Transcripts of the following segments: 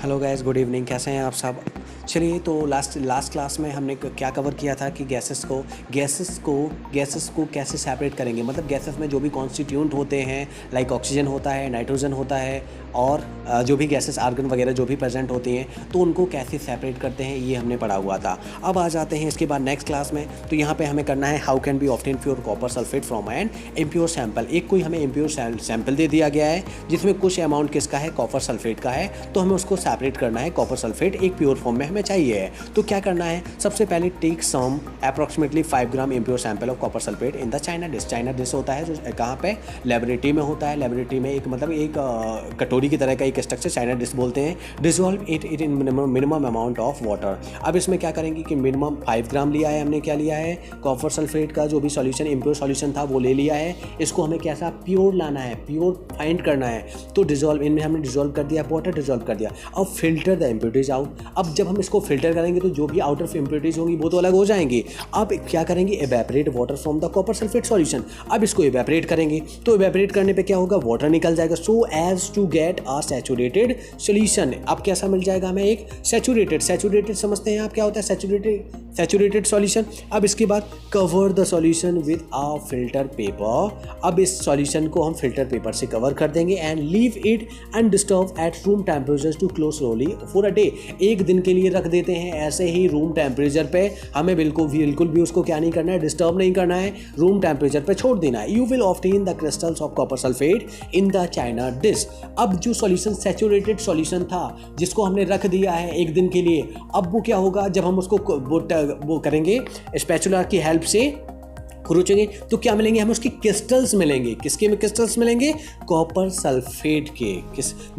Hello guys, good evening. कैसे हैं आप सब? चलिए, तो लास्ट क्लास में हमने क्या कवर किया था कि गैसेस को कैसे सेपरेट करेंगे। मतलब गैसेस में जो भी कॉन्स्टिट्यूएंट होते हैं, लाइक ऑक्सीजन होता है, नाइट्रोजन होता है, और जो भी गैसेस आर्गन वगैरह जो भी प्रेजेंट होती हैं, तो उनको कैसे सेपरेट करते हैं, ये हमने पढ़ा हुआ था। अब आ जाते हैं इसके बाद नेक्स्ट क्लास में। तो यहाँ पे हमें करना है how can be obtain pure copper sulphate from an impure sample. एक कोई हमें इम्प्योर सैंपल दे दिया गया है जिसमें कुछ अमाउंट किसका है, कॉपर सल्फेट का है। तो हमें उसको सेपरेट करना है। कॉपर सल्फेट एक प्योर फॉर्म में हमें चाहिए है। तो क्या करना है, सबसे पहले take some approximately 5 gram impure sample of copper sulphate in the china dish. China dish होता है जो कहाँ पे, लेबोरेटरी में होता है। लेबोरेटरी में एक मतलब एक कटोरी की तरह का एक स्ट्रक्चर चाइना डिश बोलते हैं। Dissolve it in minimum amount of water. अब इसमें क्या करेंगे कि मिनिमम 5 ग्राम लिया है हमने, क्या लिया है, कॉपर सल्फेट का जो भी सॉल्यूशन इम्प्योर सॉल्यूशन था वो ले लिया है। इसको हमें कैसा प्योर लाना है, प्योर फाइंड करना है। तो डिजोल्व, इनमें हमने डिजोल्व कर दिया, वाटर डिजोल्व कर दिया। अब फिल्टर द इम्प्योरिटीज आउट। अब जब हम इसको फिल्टर करेंगे तो जो भी आउटर इम्प्योरिटीज होंगी वो तो अलग हो जाएंगी। अब क्या करेंगे, evaporate water from the copper sulphate solution. अब इसको इवेपोरेट करेंगे तो इवेपोरेट करने पे क्या होगा, वाटर निकल जाएगा, so as to get a saturated solution. अब कैसा मिल जाएगा हमें, एक सैचुरेटेड समझते हैं आप क्या होता है, सैचुरेटेड सॉल्यूशन। अब इसके बाद cover the solution with a filter paper. अब इस सॉल्यूशन को हम फिल्टर पेपर से कवर कर देंगे and leave it undisturbed at room temperature to close slowly for a day. एक दिन के लिए रख देते हैं ऐसे ही रूम टेम्परेचर पे। हमें बिल्कुल भी उसको क्या नहीं करना है, डिस्टर्ब नहीं करना है, रूम टेम्परेचर पे छोड़ देना है। You will obtain the crystals of copper sulphate in the china dish. अब जो सॉल्यूशन सैचुरेटेड सॉल्यूशन था जिसको हमने रख दिया है एक दिन के लिए, अब वो क्या होगा, जब हम उसको वो करेंगे स्पैचुला की हेल्प से खुरचेंगे तो क्या मिलेंगे हमें, उसके क्रिस्टल्स मिलेंगे। किसके में क्रिस्टल्स मिलेंगे, कॉपर सल्फेट के।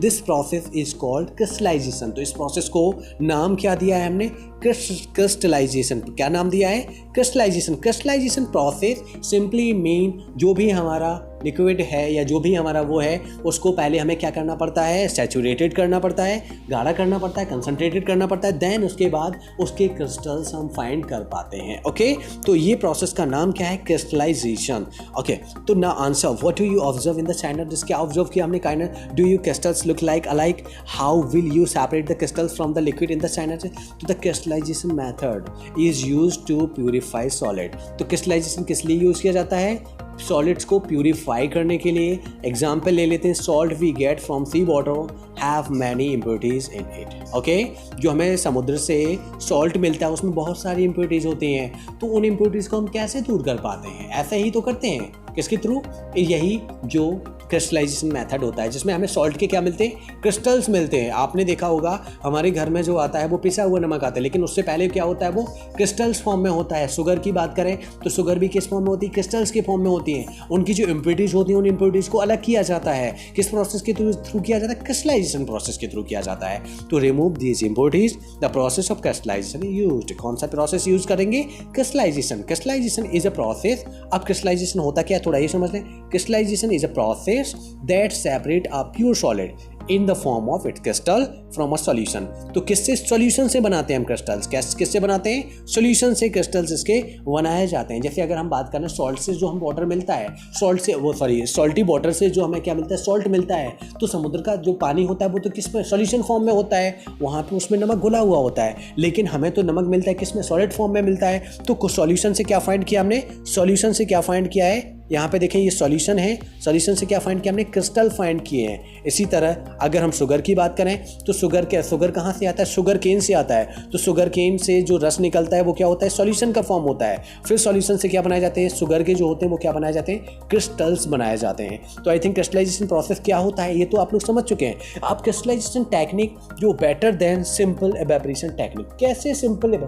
This process is called crystallization. तो इस प्रोसेस को नाम क्या दिया है हमने, क्रिस्टलाइजेशन। क्या नाम दिया है, क्रिस्टलाइजेशन प्रोसेस सिंपली मीन जो भी हमारा लिक्विड है या जो भी हमारा वो है उसको पहले हमें क्या करना पड़ता है, सैचुरेटेड करना पड़ता है, गाढ़ा करना पड़ता है, कंसंट्रेटेड करना पड़ता है, देन उसके बाद उसके क्रिस्टल्स हम फाइंड कर पाते हैं। ओके, तो ये प्रोसेस का नाम क्या है, क्रिस्टलाइजेशन। ओके, तो ना answer, what do you observe in the china dish. क्या ऑब्जर्व किया हमने, kind do you crystals look like alike, how will you separate the crystals from the liquid in the china dish. तो the crystallization method is used to purify solid. तो crystallization किस लिए use किया जाता है, solids को purify करने के लिए। एग्जाम्पल ले लेते हैं, salt we get from sea water have many impurities in it. Okay, जो हमें समुद्र से सॉल्ट मिलता है उसमें बहुत सारी इम्प्योरिटीज होती हैं, तो उन इम्प्योरिटीज को हम कैसे दूर कर पाते हैं, ऐसे ही तो करते हैं, किसके थ्रू, यही जो क्रिस्टलाइजेशन मेथड होता है जिसमें हमें सॉल्ट के क्या मिलते हैं, क्रिस्टल्स मिलते हैं। आपने देखा होगा हमारे घर में जो आता है वो पिसा हुआ नमक आता है, लेकिन उससे पहले क्या होता है, वो क्रिस्टल्स फॉर्म में होता है। शुगर की बात करें तो शुगर भी किस फॉर्म में होती है, क्रिस्टल्स के फॉर्म में होती है। उनकी जो इम्प्योरिटीज होती हैं उन इम्प्योरिटीज को अलग किया जाता है। किस प्रोसेस के थ्रू किया जाता है, क्रिस्टलाइजेशन प्रोसेस के थ्रू किया जाता है। तो remove these impurities, the process of crystallization used. कौन सा प्रोसेस यूज करेंगे, क्रिस्टलाइजेशन इज अ प्रोसेस। अब क्रिस्टलाइजेशन होता क्या है, थोड़ा ये समझ लें। Crystallization is a process that separate a pure solid in the form of it crystal from a solution. तो किससे, सॉल्यूशन से बनाते हैं हम क्रिस्टल्स। किससे बनाते हैं, सॉल्यूशन से क्रिस्टल्स इसके बनाए जाते हैं। जैसे अगर हम बात करें सॉल्ट से जो हम वाटर मिलता है, सॉल्टी वाटर से जो हमें क्या मिलता है, सॉल्ट मिलता है। तो समुद्र का जो पानी होता है वो तो किस में, सॉल्यूशन फॉर्म में होता है, वहाँ पे उसमें नमक घुला हुआ होता है। लेकिन हमें तो नमक मिलता है किस में, सॉलिड फॉर्म में मिलता है। तो सॉल्यूशन से क्या फाइंड किया हमने, सॉल्यूशन से क्या फाइंड किया है, यहाँ पे देखें ये सॉल्यूशन है, सॉल्यूशन से क्या फाइंड किया हमने, क्रिस्टल फाइंड किए हैं। इसी तरह अगर हम शुगर की बात करें तो शुगर कहाँ से आता है, शुगर केन से आता है। तो शुगर केन से जो रस निकलता है वो क्या होता है, सॉल्यूशन का फॉर्म होता है। फिर सॉल्यूशन से क्या बनाए जाते हैं, शुगर के जो होते हैं वो क्या बनाए जाते हैं, क्रिस्टल्स बनाए जाते हैं। तो आई थिंक क्रिस्टलाइजेशन प्रोसेस क्या होता है ये तो आप लोग समझ चुके हैं। आप क्रिस्टलाइजेशन टेक्निक जो better than simple evaporation technique, कैसे सिंपल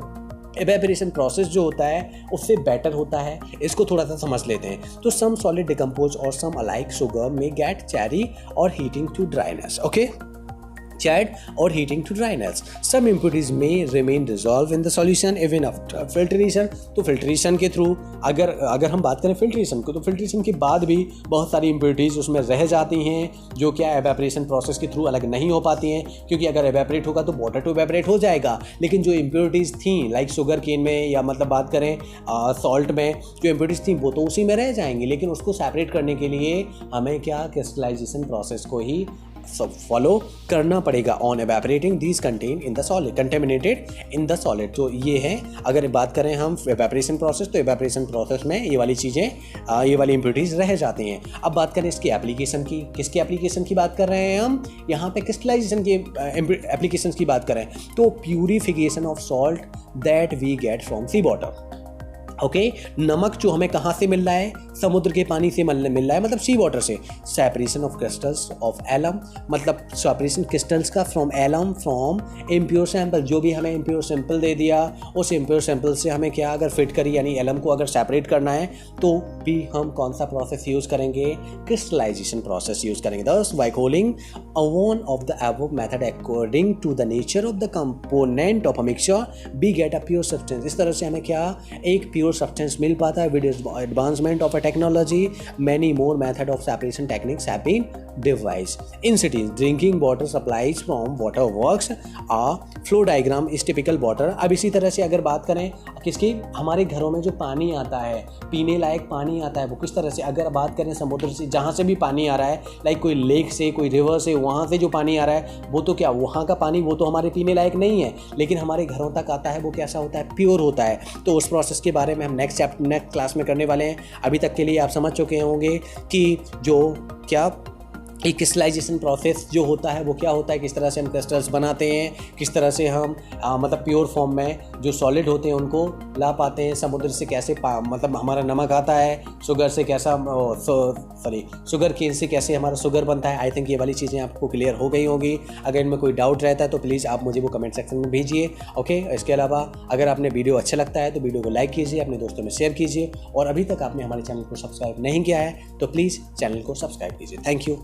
इवेपोरेशन प्रोसेस जो होता है उससे बेटर होता है, इसको थोड़ा सा समझ लेते हैं। तो सम सॉलिड डिकम्पोज और सम अलाइक शुगर में गेट चेरी और heating to dryness. Okay, chad or heating to dryness. Some impurities may remain dissolved in the solution even after filtration. तो फिल्ट्रेशन के थ्रू अगर हम बात करें फिल्ट्रेशन को, तो फिल्ट्रेशन के बाद भी बहुत सारी इम्प्योरिटीज़ उसमें रह जाती हैं जो क्या एवेपोरेशन प्रोसेस के थ्रू अलग नहीं हो पाती हैं, क्योंकि अगर एवेपोरेट होगा तो वाटर टू एवेपोरेट हो जाएगा। लेकिन जो इम्प्योरिटीज़ थी लाइक शुगर केन में या मतलब बात करें सॉल्ट में जो इम्प्योरिटीज़ थी वो तो उसी में रह जाएंगी, लेकिन उसको सेपरेट करने के लिए हमें क्या क्रिस्टलाइजेशन प्रोसेस को ही सब फॉलो करना पड़ेगा on evaporating these content in the solid contaminated in the solid. तो ये है, अगर बात करें हम एवेपोरेशन प्रोसेस, तो एवेपोरेशन प्रोसेस में ये वाली चीज़ें, ये वाली इम्प्योरिटीज़ रह जाती हैं। अब बात करें इसकी एप्लीकेशन की, किसकी एप्लीकेशन की बात कर रहे हैं हम यहाँ पे, क्रिस्टलाइजेशन की एप्लीकेशन की बात करें तो purification of salt that we get from sea water. Okay, नमक जो हमें कहाँ से मिल रहा है, समुद्र के पानी से मिल रहा है, मतलब सी वाटर से। Separation of crystals of alum, मतलब सेपरेशन क्रिस्टल्स का from alum, from impure sample, जो भी हमें इम्प्योर सैंपल दे दिया उस इम्प्योर सैंपल से हमें क्या अगर फिट करी, यानी एलम को अगर सेपरेट करना है तो भी हम कौन सा प्रोसेस यूज़ करेंगे, क्रिस्टलाइजेशन प्रोसेस यूज़ करेंगे। Thus by calling one of the above method according to the nature of the component of a mixture we get a pure substance. इस तरह से हमें क्या एक प्योर सब्सटेंस मिल पाता है। With advancement of a technology many more method of separation techniques have been devised in cities. Drinking water supplies from water works, a flow diagram is typical water। अब इसी तरह से अगर बात करें किसकी, हमारे घरों में जो पानी आता है, पीने लायक पानी आता है, वो किस तरह से, अगर बात करें समुद्र से, जहाँ से भी पानी आ रहा है, लाइक कोई लेक से, कोई रिवर से, वहाँ से जो पानी आ रहा है वो तो क्या, वहाँ का पानी वो तो हमारे पीने लायक नहीं है, लेकिन हमारे घरों तक आता है, वो कैसा होता है, प्योर होता है। तो उस प्रोसेस के बारे में हम नेक्स्ट क्लास में करने वाले हैं। अभी तक के लिए आप समझ चुके होंगे कि जो क्या एक क्रिस्टलाइजेशन प्रोसेस जो होता है वो क्या होता है, किस तरह से हम क्रिस्टल्स बनाते हैं, किस तरह से हम मतलब प्योर फॉर्म में जो सॉलिड होते हैं उनको ला पाते हैं, समुद्र से कैसे मतलब हमारा नमक आता है, शुगर से कैसा शुगर केन से कैसे हमारा शुगर बनता है। आई थिंक ये वाली चीज़ें आपको क्लियर हो गई होंगी। अगर इनमें कोई डाउट रहता है तो प्लीज़ आप मुझे वो कमेंट सेक्शन में भेजिए। ओके, इसके अलावा अगर आपने वीडियो अच्छा लगता है तो वीडियो को लाइक कीजिए, अपने दोस्तों में शेयर कीजिए, और अभी तक आपने हमारे चैनल को सब्सक्राइब नहीं किया है तो प्लीज़ चैनल को सब्सक्राइब कीजिए। Thank you.